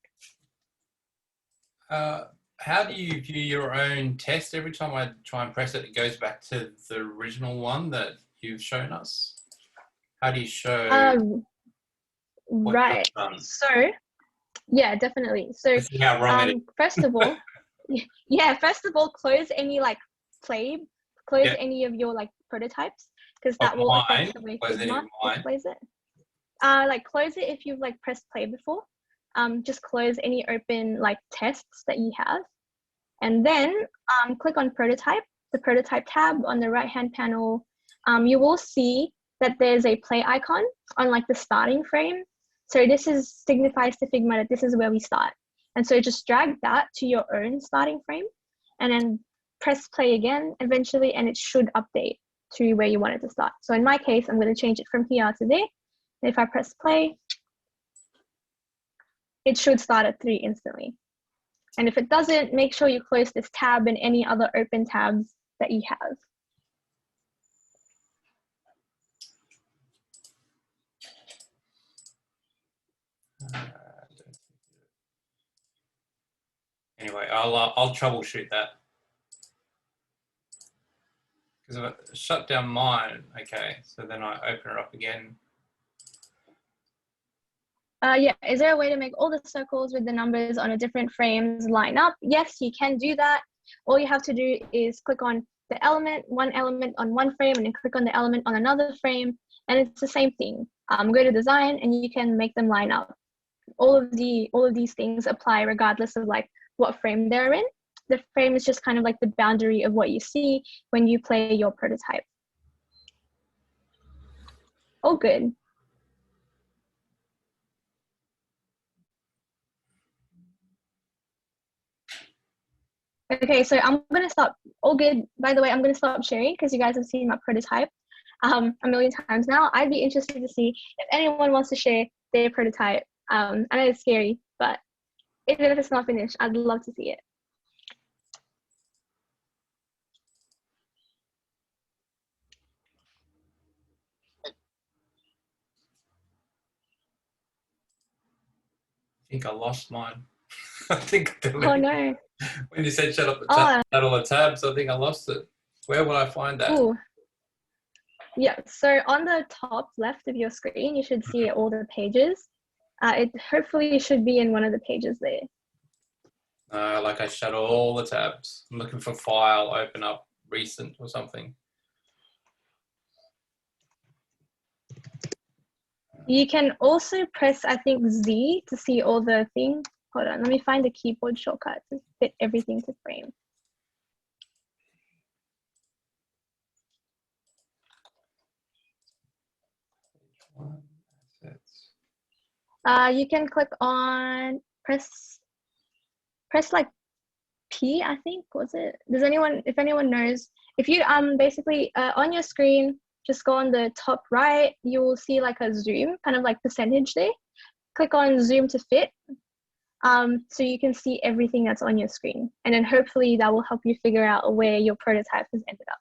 Speaker 3: How do you view your own test? Every time I try and press it, it goes back to the original one that you've shown us. How do you show
Speaker 1: right. So yeah, definitely. So
Speaker 3: how wrong it is.
Speaker 1: First of all, first of all, close any like any of your like prototypes, because that will affect the way Figma displays it. Like close it if you've like pressed play before. Just close any open like tests that you have, and then click on prototype, the prototype tab on the right hand panel. You will see that there's a play icon on like the starting frame. So this signifies to Figma that this is where we start. And so just drag that to your own starting frame and then press play again eventually, and it should update to where you want it to start. So in my case, I'm going to change it from here to there. And if I press play, it should start at 3 instantly. And if it doesn't, make sure you close this tab and any other open tabs that you have.
Speaker 3: Anyway, I'll troubleshoot that. Because if I shut down mine, okay, so then I open it up again.
Speaker 1: Yeah, is there a way to make all the circles with the numbers on a different frames line up? Yes, you can do that. All you have to do is click on the element, one element on one frame, and then click on the element on another frame, and it's the same thing. Go to design, and you can make them line up. All of these things apply regardless of like what frame they're in. The frame is just kind of like the boundary of what you see when you play your prototype. All good. Okay, so I'm gonna stop. All good. By the way, I'm gonna stop sharing because you guys have seen my prototype a million times now. I'd be interested to see if anyone wants to share their prototype. I know it's scary, but even if it's not finished, I'd love to see it.
Speaker 3: I think I lost mine. I think
Speaker 1: Oh no.
Speaker 3: When you said shut all the tabs, I think I lost it. Where will I find that?
Speaker 1: Ooh. Yeah, so on the top left of your screen, you should see all the pages. It hopefully should be in one of the pages there.
Speaker 3: Like I shut all the tabs. I'm looking for file, open up, recent or something.
Speaker 1: You can also press, I think, Z to see all the things. Hold on, let me find a keyboard shortcut to fit everything to frame. You can click on, press like P, I think, was it? Does anyone, if anyone knows, if you basically on your screen, just go on the top right, you will see like a zoom, kind of like percentage there. Click on zoom to fit, so you can see everything that's on your screen. And then hopefully that will help you figure out where your prototype has ended up.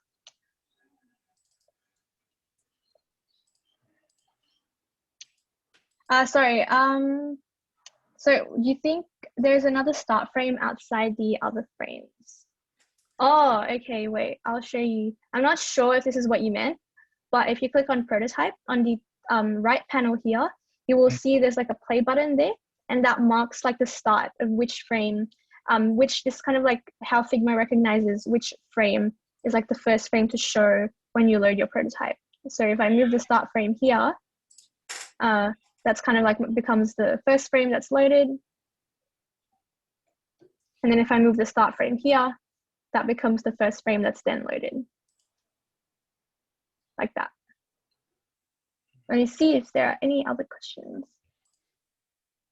Speaker 1: Sorry, so you think there's another start frame outside the other frames? Oh, okay, wait, I'll show you. I'm not sure if this is what you meant, but if you click on prototype on the right panel here, you will see there's like a play button there, and that marks like the start of which frame, which is kind of like how Figma recognizes which frame is like the first frame to show when you load your prototype. So if I move the start frame here, that's kind of like what becomes the first frame that's loaded. And then if I move the start frame here, that becomes the first frame that's then loaded. Like that. Let me see if there are any other questions.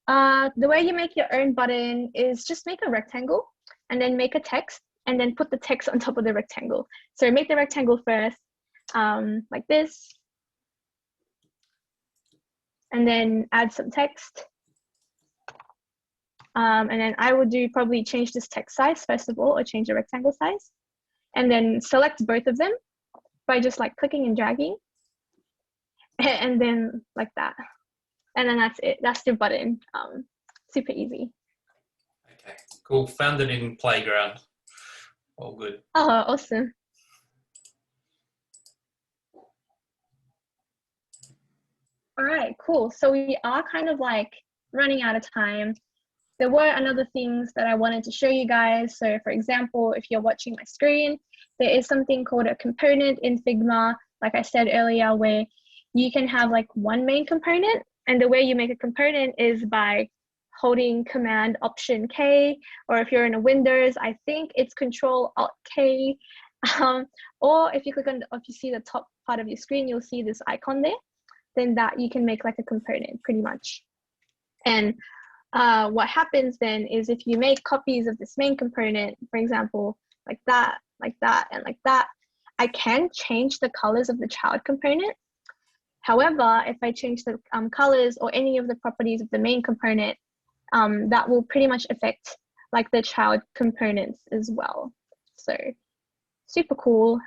Speaker 1: The way you make your own button is just make a rectangle and then make a text and then put the text on top of the rectangle. So make the rectangle first, like this. And then add some text. And then I would do probably change this text size first of all, or change the rectangle size. And then select both of them by just like clicking and dragging. And then like that. And then that's it. That's your button. Super easy.
Speaker 3: Okay, cool. Found it in Playground. All good.
Speaker 1: Oh, awesome. All right, cool. So we are kind of like running out of time. There were other things that I wanted to show you guys. So for example, if you're watching my screen, there is something called a component in Figma, like I said earlier, where you can have like one main component. And the way you make a component is by holding Command Option K, or if you're in a Windows, I think it's Control Alt K. Or if you click on, if you see the top part of your screen, you'll see this icon there. Then that you can make like a component pretty much. And what happens then is if you make copies of this main component, for example, like that, and like that, I can change the colors of the child component. However, if I change the colors or any of the properties of the main component, that will pretty much affect like the child components as well. So super cool,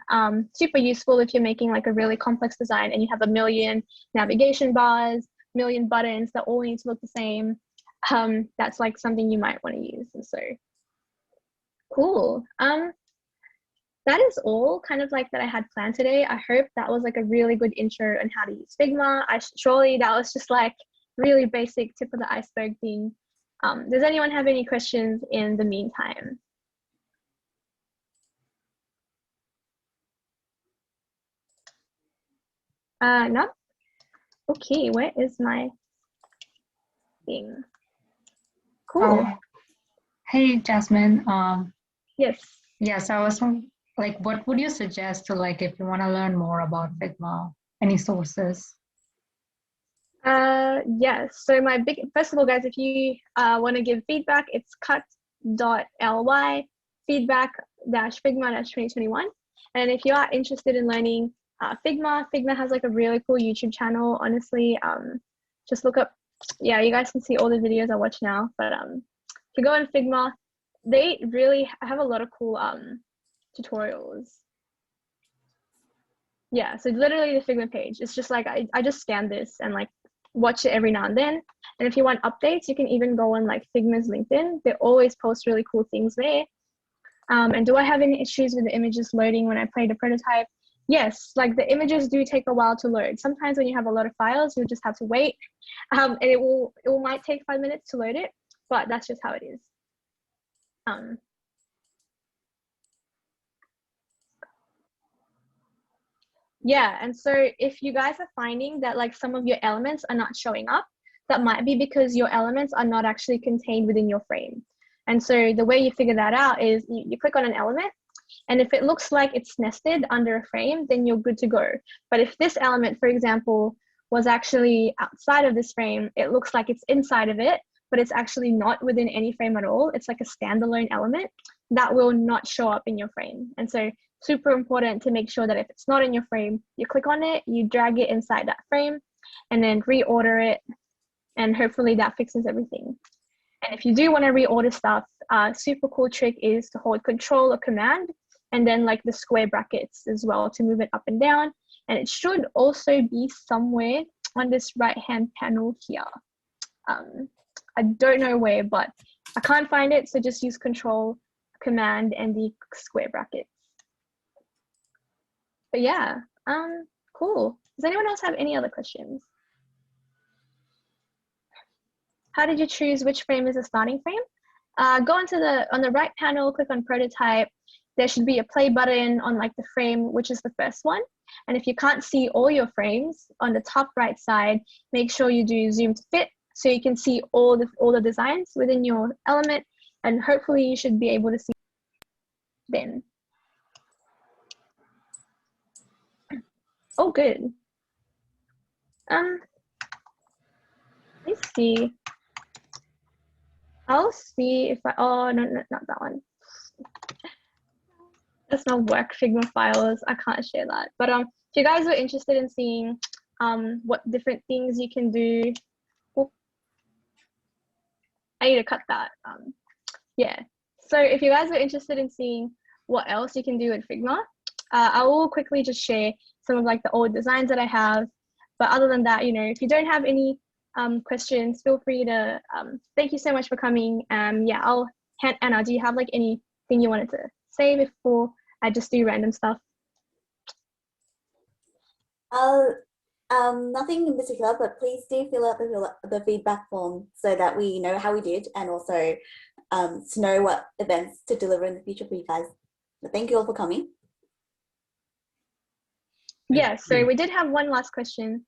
Speaker 1: super useful if you're making like a really complex design and you have a million navigation bars, million buttons that all need to look the same. That's like something you might want to use. And so cool. That is all kind of like that I had planned today. I hope that was like a really good intro on how to use Figma. Surely that was just like really basic tip of the iceberg thing. Does anyone have any questions in the meantime? No? Okay, where is my thing? Cool.
Speaker 4: Hey, Jasmine.
Speaker 1: Yes.
Speaker 4: Yes, I was like, what would you suggest to like if you want to learn more about Figma? Any sources?
Speaker 1: Yes. So my first of all, guys, if you want to give feedback, it's cut.ly feedback-figma-2021. And if you are interested in learning Figma has like a really cool YouTube channel. Honestly, just look up. Yeah, you guys can see all the videos I watch now. But if you go on Figma, they really have a lot of cool tutorials. Yeah, so literally the Figma page. It's just like I just scan this and like watch it every now and then. And if you want updates, you can even go on like Figma's LinkedIn. They always post really cool things there. And do I have any issues with the images loading when I play the prototype? Yes, like the images do take a while to load. Sometimes when you have a lot of files, you'll just have to wait. And it might take 5 minutes to load it, but that's just how it is. Yeah, and so if you guys are finding that like some of your elements are not showing up, that might be because your elements are not actually contained within your frame. And so the way you figure that out is you click on an element, and if it looks like it's nested under a frame, then you're good to go. But if this element, for example, was actually outside of this frame, it looks like it's inside of it, but it's actually not within any frame at all. It's like a standalone element that will not show up in your frame. And so super important to make sure that if it's not in your frame, you click on it, you drag it inside that frame, and then reorder it, and hopefully that fixes everything. And if you do want to reorder stuff, super cool trick is to hold Control or Command, and then like the square brackets as well to move it up and down. And it should also be somewhere on this right-hand panel here. I don't know where, but I can't find it, so just use Control, command and the square brackets. But yeah, cool. Does anyone else have any other questions? How did you choose which frame is a starting frame? Go on the right panel, click on prototype. There should be a play button on like the frame, which is the first one. And if you can't see all your frames on the top right side, make sure you do zoom to fit so you can see all the designs within your element, and hopefully you should be able to see then. Oh, good. Let's see. I'll see if oh, no, not that one. That's not work Figma files. I can't share that. But if you guys are interested in seeing what different things you can do, oh, I need to cut that. Yeah. So if you guys are interested in seeing what else you can do in Figma, I will quickly just share some of like the old designs that I have. But other than that, you know, if you don't have any questions, feel free to, thank you so much for coming. Yeah, Anna, do you have like anything you wanted to say before I just do random stuff?
Speaker 2: Nothing in particular, but please do fill out the feedback form so that we know how we did, and also to know what events to deliver in the future for you guys. But thank you all for coming.
Speaker 1: Yeah, so we did have one last question.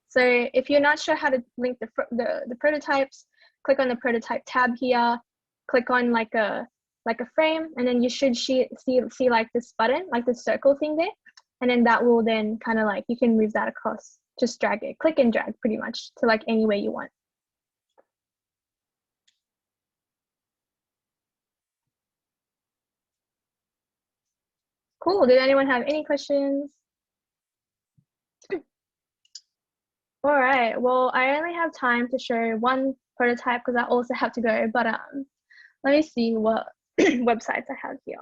Speaker 1: So if you're not sure how to link the prototypes, click on the prototype tab here, click on like a frame, and then you should see like this button, like this circle thing there. And then that will then kind of like, you can move that across, just drag it, click and drag pretty much to like any way you want. Cool, did anyone have any questions? All right, well, I only have time to show one prototype because I also have to go, but let me see what websites I have here.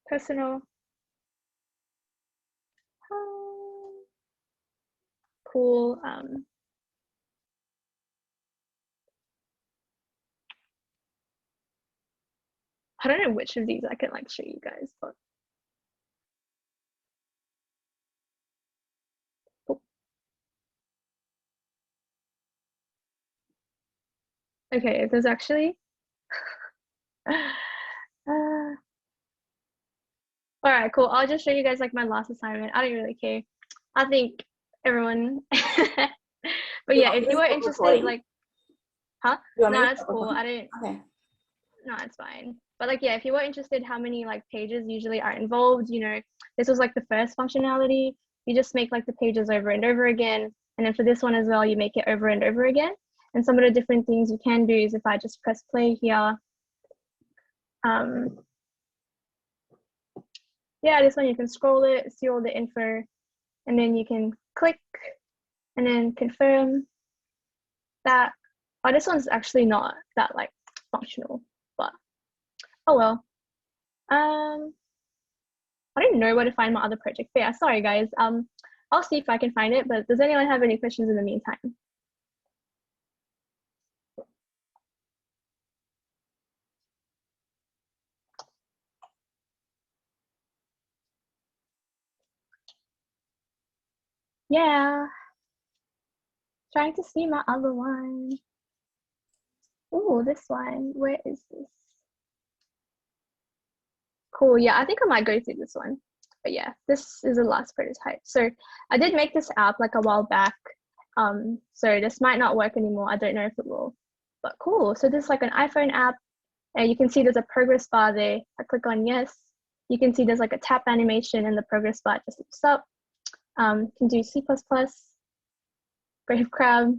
Speaker 1: Personal. Cool. I don't know which of these I can like show you guys, but okay, there's actually all right, cool. I'll just show you guys like my last assignment. I don't really care. I think everyone but yeah, if you were interested, like, huh? No, it's cool. I didn't.
Speaker 2: Okay.
Speaker 1: No, it's fine. But like, yeah, if you were interested how many like pages usually are involved, you know, this was like the first functionality. You just make like the pages over and over again. And then for this one as well, you make it over and over again. And some of the different things you can do is if I just press play here. Yeah, this one you can scroll it, see all the info, and then you can click and then confirm that. Oh, this one's actually not that like functional, but oh well. I don't know where to find my other project. But yeah, sorry guys. I'll see if I can find it, but does anyone have any questions in the meantime? Yeah. Trying to see my other one. Oh, this one. Where is this? Cool. Yeah, I think I might go through this one. But yeah, this is the last prototype. So I did make this app like a while back. So this might not work anymore. I don't know if it will, but cool. So this is like an iPhone app, and you can see there's a progress bar there. I click on yes. You can see there's like a tap animation and the progress bar just lifts up. You can do C++, Brave Crab,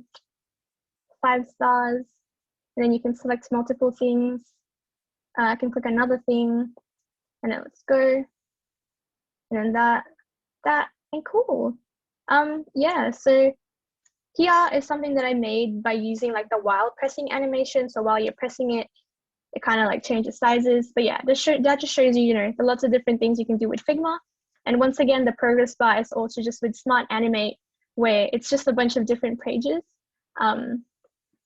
Speaker 1: 5 stars, and then you can select multiple things. I can click another thing, and then let's go. And then that, and cool. Yeah, so here is something that I made by using like the while pressing animation. So while you're pressing it, it kind of like changes sizes. But yeah, that just shows you, you know, the lots of different things you can do with Figma. And once again, the progress bar is also just with Smart Animate, where it's just a bunch of different pages.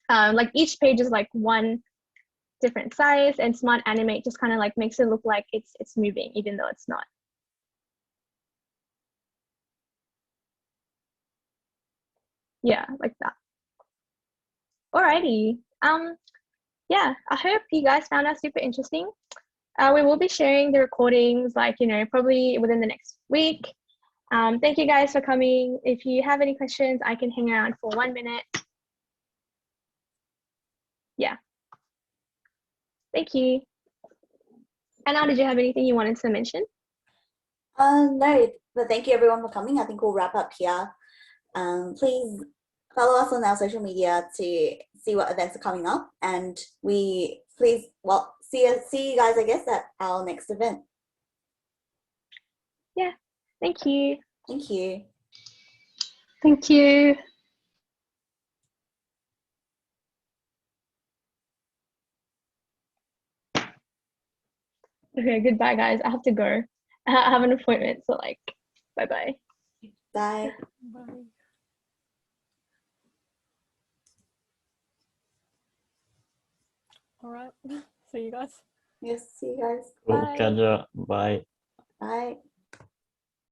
Speaker 1: Like each page is like one different size, and Smart Animate just kind of like makes it look like it's moving even though it's not. Yeah, like that. Alrighty. Yeah, I hope you guys found that super interesting. We will be sharing the recordings, like, you know, probably within the next week. Thank you guys for coming. If you have any questions, I can hang around for 1 minute. Yeah. Thank you. Anna, did you have anything you wanted to mention?
Speaker 2: No, but thank you everyone for coming. I think we'll wrap up here. Please follow us on our social media to see what events are coming up, and see you guys, I guess, at our next event.
Speaker 1: Yeah, thank you.
Speaker 2: Thank you.
Speaker 4: Thank you.
Speaker 1: Okay, goodbye guys. I have to go. I have an appointment, so like, bye-bye.
Speaker 2: Bye.
Speaker 4: Bye.
Speaker 5: All right. See you guys.
Speaker 2: Yes, see you guys.
Speaker 6: Cool,
Speaker 1: Bye.
Speaker 6: Kaja. Bye.
Speaker 2: Bye.